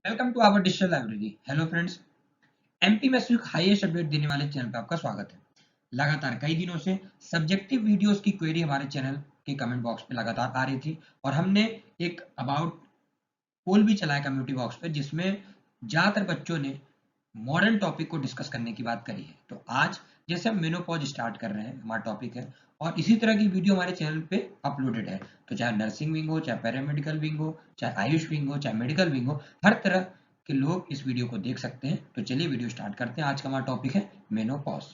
Welcome to our digital library. Hello friends, MP में सिर्फ highest update देने वाले चैनल पे आपका स्वागत है। लगातार कई दिनों से सब्जेक्टिव वीडियोस की क्वेरी हमारे चैनल के कमेंट बॉक्स पे लगातार आ रही थी और हमने एक अबाउट पोल भी चलाया कम्युनिटी बॉक्स पे, जिसमें ज्यादातर बच्चों ने मॉडर्न टॉपिक को डिस्कस करने की बात करी है। तो आज जैसे हम मेनोपॉज स्टार्ट कर रहे हैं, हमारा टॉपिक है और इसी तरह की वीडियो हमारे चैनल पे अपलोडेड है। तो चाहे नर्सिंग विंग हो, चाहे पैरामेडिकल विंग हो, चाहे आयुष विंग हो, चाहे मेडिकल विंग हो, हर तरह के लोग इस वीडियो को देख सकते हैं। तो चलिए वीडियो स्टार्ट करते हैं। आज का हमारा टॉपिक है मेनोपॉज।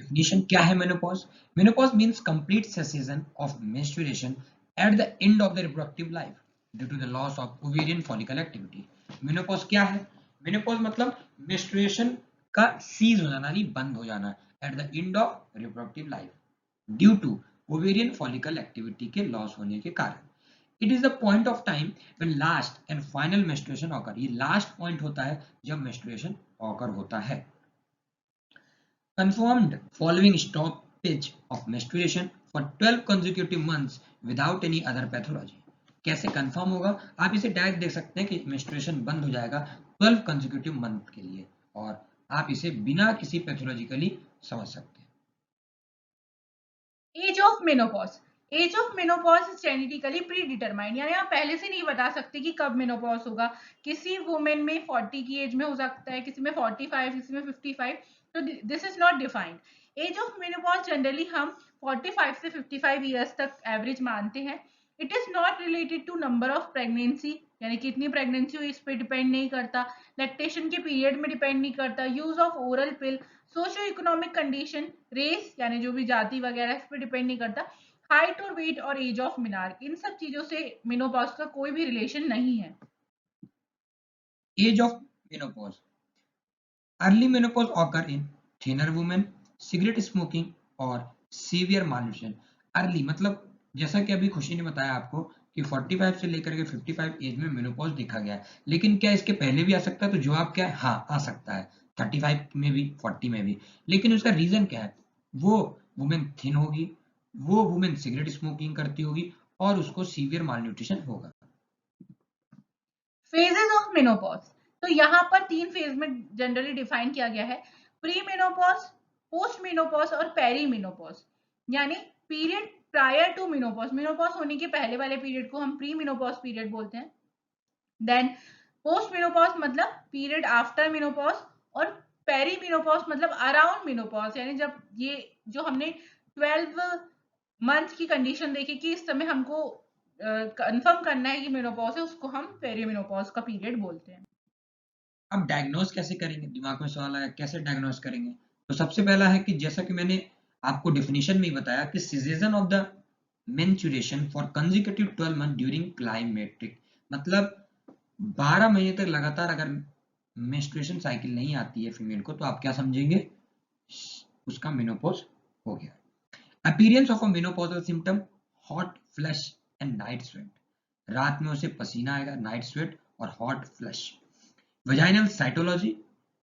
Definition क्या है menopause? Menopause means complete cessation of menstruation at the end of the reproductive life due to the loss of ovarian follicle activity. Menopause क्या है? मेनोपॉज मतलब मेंस्ट्रुएशन का सीज हो जाना, यानी बंद हो जाना at the end of reproductive life due to ovarian follicle activity के लॉस होने के कारण। It is the point of time when last and final menstruation occur. ये लास्ट पॉइंट होता है जब मेंस्ट्रुएशन ऑकर होता है। Confirmed following stoppage of menstruation for 12 consecutive months without any other pathology। कैसे कंफर्म होगा? आप इसे डायरेक्ट देख सकते हैं कि मेंस्ट्रुएशन बंद हो जाएगा 12 कंसेक्यूटिव मंथ के लिए, और आप इसे बिना किसी पैथोलॉजिकली समझ सकते हैं। Age of menopause. Age of menopause is genetically predetermined, यानी आप पहले से नहीं बता सकते कि कब मेनोपॉज होगा। किसी वुमेन में 40 की एज में हो सकता है, किसी में 45, किसी में 55। तो this is not defined. Age of menopause generally हम 45 से 55 ईयर्स तक एवरेज मानते हैं। It is not related to number of pregnancy, यानी कितनी प्रेगनेंसी हुई इस पे डिपेंड नहीं करता। लैक्टेशन के पीरियड में डिपेंड नहीं करता। Use of oral pill, socio economic condition, race यानी जो भी जाति वगैरह, इस पर डिपेंड नहीं करता। हाइट और वेट और एज ऑफ मिनार, इन सब चीजों से मेनोपॉज का कोई भी रिलेशन नहीं है। Age of menopause. Early menopause occur in thinner women, cigarette smoking और सीवियर malnutrition। अर्ली मतलब जैसा कि अभी खुशी ने बताया आपको कि 45 से लेकर के 55 एज में मेनोपॉज देखा गया है, लेकिन क्या इसके पहले भी आ सकता है? तो जवाब क्या है? हाँ, आ सकता है, 35 में भी, 40 में भी। लेकिन उसका रीजन क्या है? वो वुमेन थिन होगी, वो वुमेन सिगरेट स्मोकिंग करती होगी और उसको सीवियर malnutrition होगा। Phases of menopause. तो यहाँ पर 3 फेज में जनरली डिफाइन किया गया है: प्री मेनोपॉज, पोस्ट मेनोपॉज और पेरी मेनोपॉज। यानी period prior to menopause, menopause होने के पहले वाले पीरियड को हम प्री मेनोपॉज पीरियड बोलते हैं। देन पोस्ट मेनोपॉज मतलब पीरियड आफ्टर मेनोपॉज, और पेरी मेनोपॉज मतलब अराउंड मेनोपॉज, यानी जब ये जो हमने 12 मंथ की कंडीशन देखी कि इस समय हमको कंफर्म करना है कि मेनोपॉज है, उसको हम पेरी मेनोपॉज का पीरियड बोलते हैं। अब डायग्नोज कैसे करेंगे? दिमाग में सवाल आया, कैसे डायग्नोज करेंगे? तो सबसे पहला है कि जैसा कि मैंने आपको डेफिनेशन में ही बताया कि cessation of the menstruation for consecutive 12 month during climatic, मतलब 12 महीने तक लगातार अगर मेंस्ट्रुएशन साइकिल नहीं आती है फीमेल को, तो आप क्या समझेंगे? उसका मेनोपॉज हो गया। Appearance of a menopausal symptom: hot flush and night sweat. रात में उसे पसीना आएगा, नाइट स्वेट और hot flush. Vaginal cytology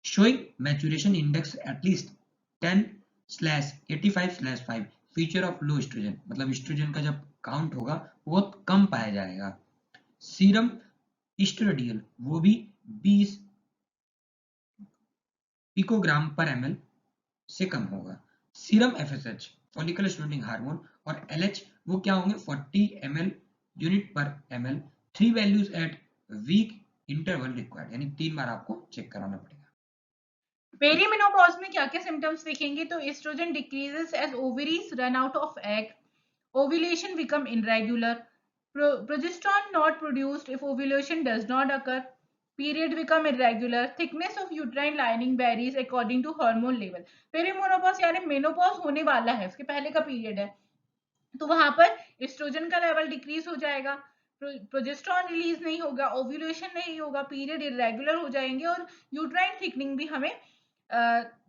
showing maturation index at least 10/85/5, feature of low oestrogen, मतलब एस्ट्रोजन का जब काउंट होगा बहुत कम पाया जाएगा। सीरम एस्ट्रोडियल वो भी 20 पिकोग्राम पर ml से कम होगा। Serum FSH follicle stimulating hormone और एलएच वो क्या होंगे? 40 ml यूनिट पर ml। 3 values at week interval required, यानी 3 बार आपको चेक कराना पड़ेगा। पेरीमेनोपॉज में क्या क्या सिम्टम्स दिखेंगे? तो oestrogen decreases as ovaries run out of egg, ovulation become irregular, progesterone not produced if ovulation does not occur, period become irregular, thickness of uterine lining varies according to hormone level। Perimenopause यानी menopause होने वाला है, उसके पहले का period है, तो वहां पर एस्ट्रोजन का लेवल डिक्रीज हो जाएगा, प्रोजेस्टेरॉन रिलीज नहीं होगा, ओव्यूलेशन नहीं होगा, पीरियड इरेगुलर हो जाएंगे और यूट्राइन थिकनिंग भी हमें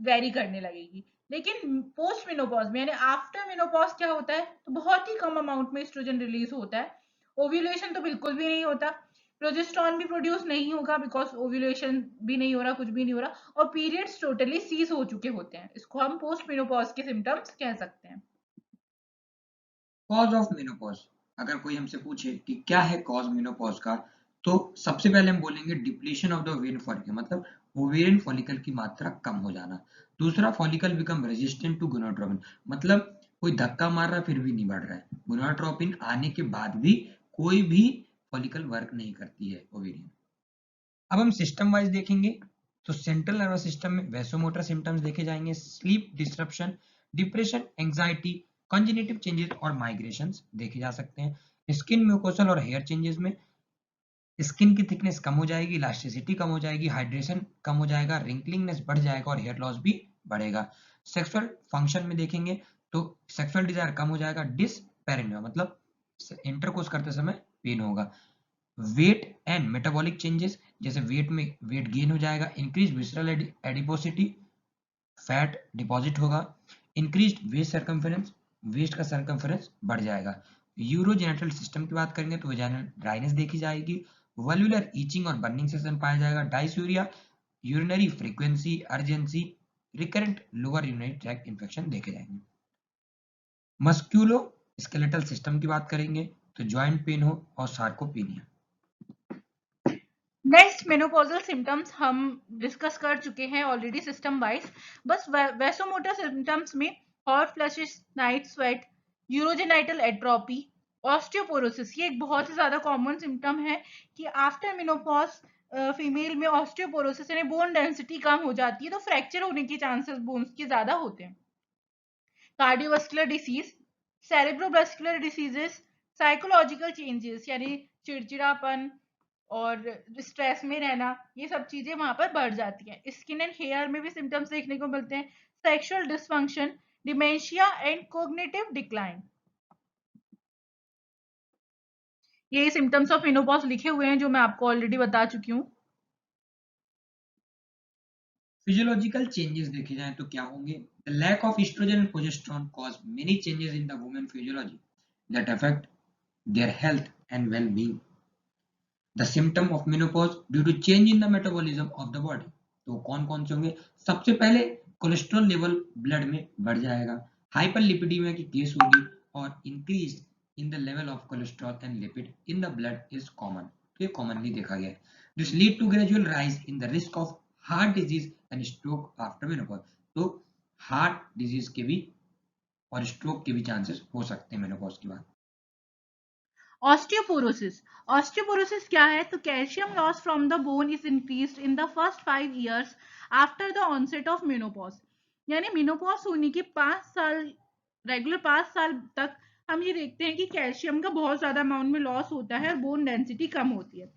वेरी करने लगेगी। लेकिन पोस्ट मेनोपॉज में यानी आफ्टर मेनोपॉज क्या होता है? तो बहुत ही कम अमाउंट में एस्ट्रोजन रिलीज होता है, ओव्यूलेशन तो बिल्कुल भी नहीं होता, प्रोजेस्टेरॉन भी प्रोड्यूस नहीं होगा बिकॉज ओव्यूलेशन भी नहीं हो रहा, कुछ भी नहीं हो रहा, और पीरियड्स टोटली सीज हो चुके होते हैं। इसको हम पोस्ट मेनोपॉज के सिम्टम्स कह सकते हैं। Cause of menopause. अगर कोई हमसे पूछे कि क्या है कॉज मेनोपॉज का, तो सबसे पहले हम बोलेंगे depletion of the ovarian follicle, मतलब ओवेरियन फॉलिकल की मात्रा कम हो जाना। दूसरा, follicle become resistant to gonadotropin, मतलब कोई धक्का मार रहा फिर भी नहीं बढ़ रहा है। गोनाडोट्रोपिन आने के बाद भी कोई भी फॉलिकल वर्क नहीं करती है ओवेरियन। अब हम सिस्टम वाइज देखेंगे तो सेंट्रल नर्वस सिस्टम में वैसोमोटर सिम्टम्स देखे जाएंगे, sleep disruption, depression, anxiety, cognitive changes और माइग्रेशंस देखे जा सकते हैं। स्किन म्यूकोसल और हेयर चेंजेस में स्किन की थिकनेस कम हो जाएगी, इलास्टिसिटी कम हो जाएगी, हाइड्रेशन कम हो जाएगा, रिंकलिंगनेस बढ़ जाएगा और हेयर लॉस भी बढ़ेगा। सेक्सुअल फंक्शन में देखेंगे तो सेक्सुअल डिजायर कम हो जाएगा, डिसपैरेनिया मतलब इंटरकोर्स करते समय पेन होगा। वेट एंड मेटाबॉलिक चेंजेस, जैसे वेट गेन हो जाएगा, इंक्रीज विसरल एडिपोसिटी, फैट डिपॉजिट होगा, इंक्रीज्ड वेस्ट सर्कम्फरेंस, वेस्ट का सर्कम्फरेंस बढ़ जाएगा। यूरोजेनिटल सिस्टम की बात करेंगे तो वेजाइनल ड्राइनेस देखी जाएगी, वल्वुलर ईचिंग और बर्निंग सेंसेशन पाया जाएगा, dysuria, urinary frequency, urgency, recurrent lower urinary tract infection देखे जाएंगे। मस्क्यूलो स्केलेटल सिस्टम की बात करेंगे तो ज्वाइंट पेन हो और सार्कोपेनिया। नेक्स्ट मेनोपॉजल सिम्टम्स हम डिस्कस कर चुके हैं ऑलरेडी सिस्टम वाइज। बस वैसोमोटर सिम्टम्स में hot flashes, night sweat, urogenital atrophy, osteoporosis, ये एक बहुत ही ज्यादा कॉमन सिम्टम है कि आफ्टर मेनोपॉज फीमेल में ऑस्टियोपोरोसिस यानी बोन डेंसिटी कम हो जाती है, तो फ्रैक्चर होने के चांसेस बोन्स के ज्यादा होते हैं। Cardiovascular disease, cerebrovascular diseases, psychological changes यानी चिड़चिड़ापन और स्ट्रेस में रहना, ये सब चीजें वहां पर बढ़ जाती हैं। स्किन एंड हेयर में भी सिम्टम्स देखने को मिलते हैं, sexual dysfunction, dementia and cognitive decline. ये सिम्टम्स ऑफ मेनोपॉज लिखे हुए हैं जो मैं आपको ऑलरेडी बता चुकी हूँ। फिजियोलॉजिकल चेंजेस देखे जाएं तो क्या होंगे? The lack of oestrogen and progesterone cause many changes in the women physiology that affect their health and well being. The symptom of menopause due to change in the metabolism of the body, तो कौन कौन से होंगे? सबसे पहले cholesterol level blood में बढ़ जाएगा, हाइपरलिपिडीमिया की केस होगी और increase in the level of cholesterol and lipid in the blood is common, तो ये कॉमनली देखा गया है। This lead to gradual rise in the risk of heart disease and stroke after menopause, तो heart disease के भी और stroke के भी चांसेस हो सकते हैं मेनोपॉज के बाद। ऑस्टियोपोरोसिस, ऑस्टियोपोरोसिस क्या है? तो calcium loss from the bone is increased in the first 5 years after the onset of menopause, यानी मेनोपॉज होने के 5 साल, रेगुलर 5 साल तक हम ये देखते हैं कि कैल्शियम का बहुत ज्यादा अमाउंट में लॉस होता है और बोन डेंसिटी कम होती है।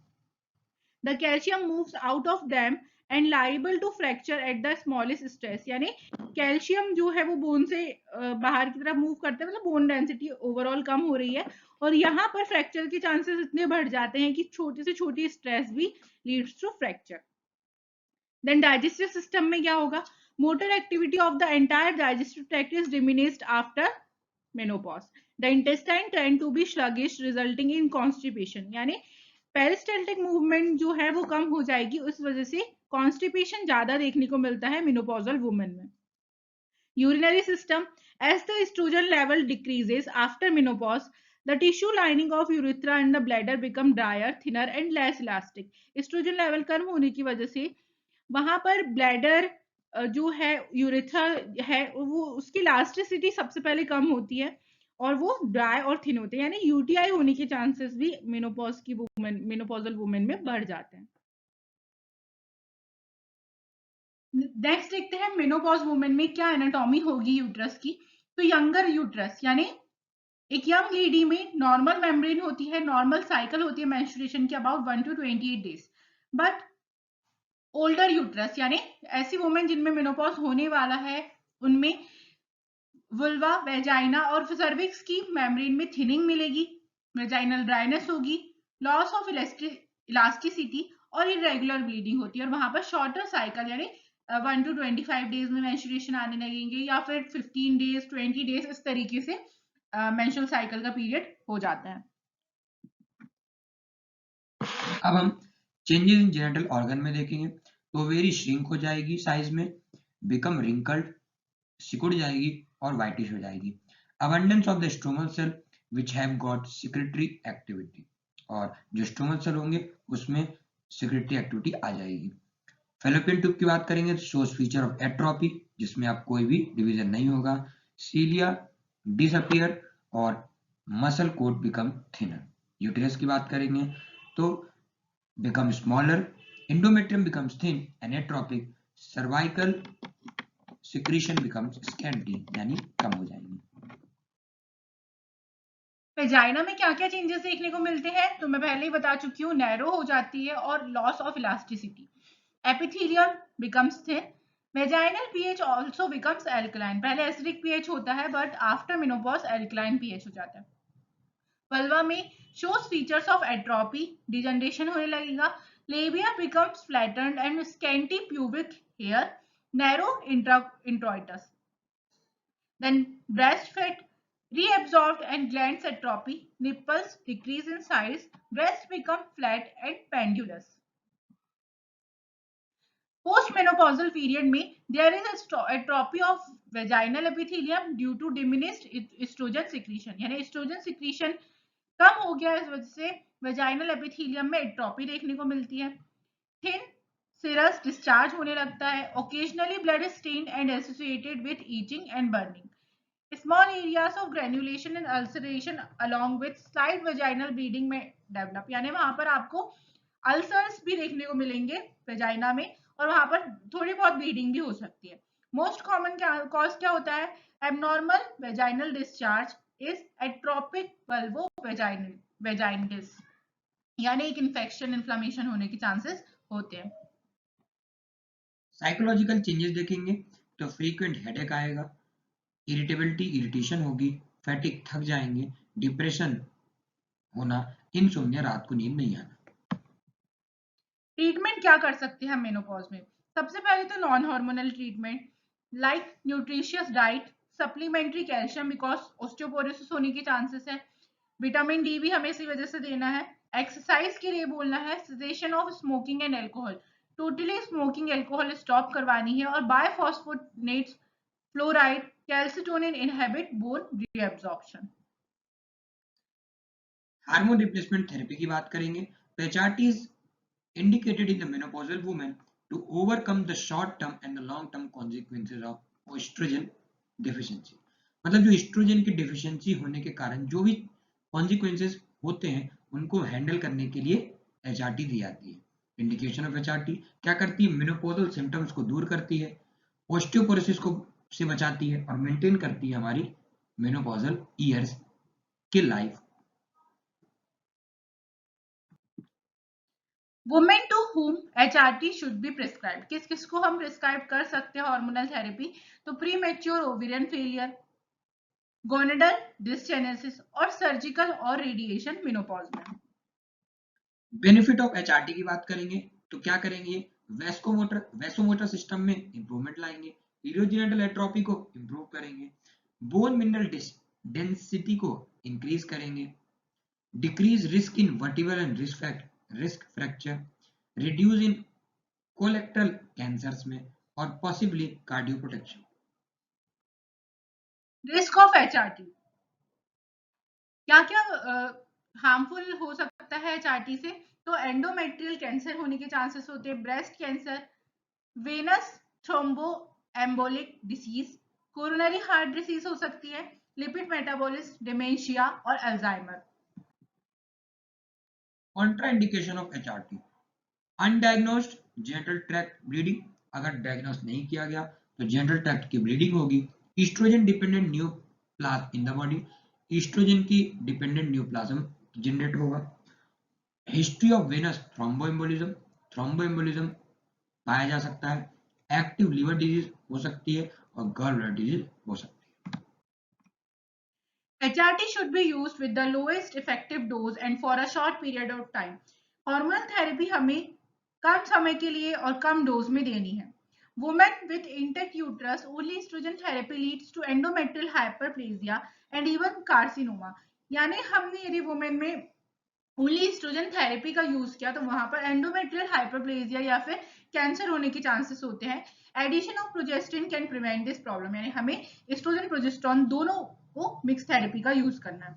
The calcium moves out of them and liable to fracture at the smallest stress, यानी कैल्शियम जो है वो बोन से बाहर की तरफ मूव करते हैं, मतलब बोन डेंसिटी ओवरऑल कम हो रही है और यहाँ पर फ्रैक्चर के चांसेस इतने बढ़ जाते हैं कि छोटी से छोटी स्ट्रेस भी leads to fracture. Then digestive system में क्या होगा? Motor activity of the entire digestive tract is diminished after menopause. The intestine tend to be sluggish resulting in constipation, यानी पेरिस्टाल्टिक मूवमेंट जो है वो कम हो जाएगी, उस वजह से कॉन्स्टिपेशन ज्यादा देखने को मिलता है मेनोपॉजल वुमेन में। Urinary system, as the estrogen level decreases after menopause, the tissue lining of urethra and the bladder become drier, thinner and less elastic. estrogen level कम होने की वजह से वहां पर ब्लैडर जो है, यूरेथ्रा है, वो उसकी इलास्टिसिटी सबसे पहले कम होती है और वो ड्राई और थिन होते हैं, यानी यूटीआई होने के चांसेस भी मेनोपॉज की वुमेन, मेनोपॉजल वुमेन में बढ़ जाते हैं। नेक्स्ट देखते हैं मेनोपॉज वुमेन में क्या एनाटॉमी होगी यूट्रस की। तो यंगर यूट्रस, यानी एक यंग लेडी में नॉर्मल मेम्ब्रेन होती है, नॉर्मल साइकिल होती है मेंस्ट्रुएशन की about 1 to 28 days. But older uterus यानी ऐसी वुमेन जिनमें मेनोपॉज होने वाला है, उनमें वुल्वा, वेजाइना और सर्विक्स की मेम्ब्रेन में थिनिंग मिलेगी, वेजाइनल ड्राइनेस होगी, लॉस ऑफ इलास्टिसिटी और इरेगुलर ब्लीडिंग होती है और वहां पर शॉर्टर साइकिल यानी 1 to 25 डेज में मेंस्ट्रुएशन आने लगेंगे या फिर 15 डेज 20 डेज, इस तरीके से मेंस्ट्रुअल साइकिल का पीरियड हो जाता है। अब हम चेंजेस इन जेनिटल ऑर्गन में देखेंगे तो ओवेरी श्रिंक हो जाएगी साइज में, बिकम रिंकल्ड, सिकुड़ जाएगी और व्हाइटिश हो जाएगी। Abundance of the stromal cell which have got secretory activity, और जो स्ट्रोमल सेल होंगे उसमें सिक्रेटरी एक्टिविटी आ जाएगी। फैलोपियन ट्यूब की बात करेंगे तो शोज फीचर ऑफ एट्रोपी, जिसमें आप कोई भी डिवीजन नहीं होगा। सीलिया डिसअपियर और muscle coat become thinner. Uterus की बात करेंगे तो become smaller, endometrium becomes thin and atrophic, cervical secretion becomes scanty, यानी कम हो जाएंगे। वेजाइना में क्या क्या चेंजेस देखने को मिलते हैं तो मैं पहले ही बता चुकी हूँ, नैरो हो जाती है और loss of elasticity. Epithelium becomes thin. Vaginal pH also becomes alkaline. पहले एसिडिक पीएच होता है but after menopause alkaline pH हो जाता है। वल्वा में shows features of atrophy, degeneration होने लगेगा। Labia becomes flattened and scanty pubic hair, narrow introitus. Then breast fat reabsorbed and glands atrophy, nipples decrease in size, breast become flat and pendulous. Postmenopausal period में there is a atrophy of vaginal epithelium due to diminished estrogen secretion, यानी estrogen secretion कम हो गया, इस वजह से vaginal epithelium में atrophy देखने को मिलती है। Thin serous discharge होने लगता है, occasionally blood stain and associated with itching and burning. Small areas of granulation and ulceration along with slight vaginal bleeding में डेवलप, यानी वहां पर आपको अल्सर्स भी देखने को मिलेंगे वेजाइना में और वहां पर थोड़ी बहुत ब्लीडिंग भी हो सकती है। मोस्ट कॉमन कॉज क्या होता है? Abnormal vaginal discharge is atrophic vulvovaginitis, यानी एक इन्फेक्शन इन्फ्लेमेशन होने के चांसेस होते हैं। साइकोलॉजिकल चेंजेस देखेंगे तो फ्रीक्वेंट हेडेक आएगा, इरिटेबिलिटी इरिटेशन होगी, फैटिक थक जाएंगे, डिप्रेशन होना, इनसोम्निया रात को नींद नहीं आना। ट्रीटमेंट क्या कर सकते हैं हम मेनोपॉज में? सबसे पहले तो non hormonal treatment like nutritious diet, supplementary calcium because osteoporosis होने के चांसेस है, विटामिन डी भी हमें इसी वजह से देना है, एक्सरसाइज के लिए बोलना है, cessation of smoking and alcohol, totally smoking alcohol stop करवानी है, और bisphosphonates, fluoride, calcitonin inhibit bone reabsorption. Hormone replacement therapy की बात करेंगे तो HRT is indicated in the menopausal woman to overcome the short term and the long term consequences of estrogen deficiency। मतलब जो oestrogen की डिफिशियंसी होने के कारण जो भी कॉन्सिक्वेंसेस होते हैं उनको हैंडल करने के लिए एचआरटी दी जाती है। इंडिकेशन ऑफ एचआरटी क्या करती है? मेनोपॉजल सिम्टम्स को दूर करती है, ऑस्टियोपोरोसिस को से बचाती है और मेंटेन करती है हमारी मेनोपॉजल ईयर्स के life. Women to whom HRT should be prescribed, किस किस को हम प्रिस्क्राइब कर सकते हैं हार्मोनल थेरेपी? तो premature ovarian failure, gonadal dysgenesis और सर्जिकल और रेडिएशन मेनोपॉज में। बेनिफिट ऑफ एचआरटी की बात करेंगे तो क्या करेंगे? वैसोमोटर सिस्टम में इंप्रूवमेंट लाएंगे, यूरोजेनिटल एट्रोपी को इंप्रूव करेंगे, बोन मिनरल डेंसिटी को इंक्रीज करेंगे, decrease risk in vertebral and risk fracture, reduce in कोलेक्टल cancers में और possibly cardio protection. Risk of HRT क्या क्या हार्मफुल हो सकता है HRT से? तो एंडोमेट्रियल कैंसर होने के चांसेस होते हैं, breast cancer, venous thromboembolic disease, coronary heart disease हो सकती है, लिपिड मेटाबॉलिज्म, डिमेंशिया और Alzheimer. Contraindication of HRT, undiagnosed genital tract bleeding, अगर डायग्नोस नहीं किया गया तो जेनिटल ट्रैक्ट की ब्लीडिंग होगी, oestrogen dependent neoplasm in the body, oestrogen की डिपेंडेंट न्यूप्लाज्म जनरेट होगा, हिस्ट्री ऑफ वेनस थ्रोम्बोएम्बोलिज्म पाया जा सकता है, एक्टिव लिवर डिजीज हो सकती है और गॉल ब्लैडर डिजीज हो सकती है। HRT should be used with the lowest effective dose and for a short period of time. Hormonal therapy हमें कम समय के लिए और कम डोज में देनी है। Women with intact uterus, only estrogen therapy leads to endometrial hyperplasia and even carcinoma। यानी हमने यदि वुमेन में ओनली एस्ट्रोजन थेरेपी का यूज किया तो वहां पर एंडोमेट्रियल हाइपरप्लेजिया या फिर कैंसर होने के चांसेस होते हैं। Addition of progesterone can prevent this problem, यानी हमें एस्ट्रोजन प्रोजेस्टेरोन दोनों को मिक्स थेरेपी का यूज करना है।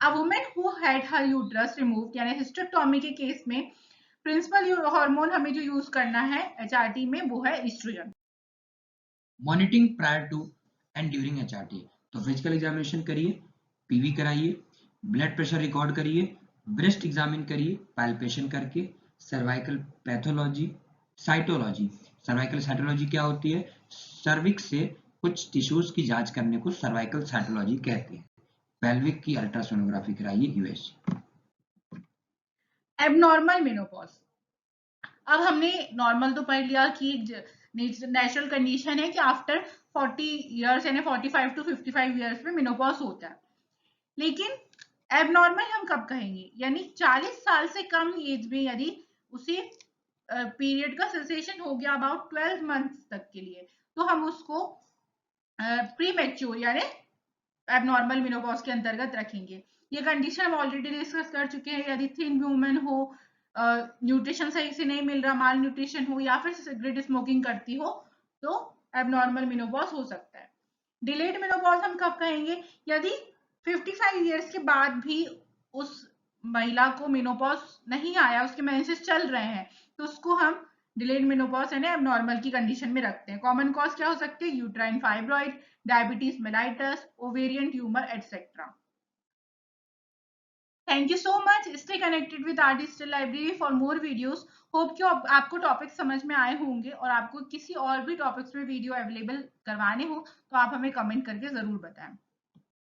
A woman who had her uterus removed यानी हिस्टेक्टोमी के केस में प्रिंसिपल हार्मोन हमें जो यूज करना है एचआरटी में वो है oestrogen. Monitoring prior to and during HRT, तो फिजिकल एग्जामिनेशन करिए, पीवी कराइए, ब्लड प्रेशर रिकॉर्ड करिए, ब्रेस्ट एग्जामिन करिए पैल्पेशन करके, cervical pathology, cytology. Cervical cytology क्या होती है? सर्विक्स से कुछ टिश्यूज की जांच करने को सर्वाइकल साइटोलॉजी कहते हैं। पेल्विक की अल्ट्रासोनोग्राफी कराइए यूएसजी। एबनॉर्मल मेनोपॉज, अब हमने नॉर्मल तो पढ़ लिया कि नेचुरल कंडीशन है कि आफ्टर 40 इयर्स यानी 45 टू 55 इयर्स में मेनोपॉज होता है, लेकिन एबनॉर्मल हम कब कहेंगे? यानी 40 साल से कम एज में यदि उसे पीरियड का सेसेशन हो गया अबाउट 12 मंथ्स तक के लिए, तो हम उसको प्री मैच्योर यानी एबनॉर्मल मेनोपॉज के अंतर्गत रखेंगे। ये कंडीशन हम ऑलरेडी डिस्कस कर चुके हैं। यदि थिन वुमेन हो, न्यूट्रिशन सही से नहीं मिल रहा, माल न्यूट्रिशन हो या फिर सिगरेट स्मोकिंग करती हो, तो एबनॉर्मल मेनोपॉज हो सकता है। डिलेड मेनोपॉज हम कब कहेंगे? यदि 55 इयर्स के बाद भी उस महिला को मेनोपॉज नहीं आया, उसके मेंसेस चल रहे हैं, तो उसको हम डिलेड मेनोपॉज यानी एबनॉर्मल की कंडीशन में रखते हैं। कॉमन कॉज क्या हो सकते हैं? Uterine fibroid, diabetes mellitus, ovarian tumour etcetera. Thank you so much. Stay connected with our digital library for more videos. Hope कि आपको टॉपिक समझ में आए होंगे, और आपको किसी और भी टॉपिक्स में वीडियो अवेलेबल करवाने हो तो आप हमें कमेंट करके जरूर बताएं।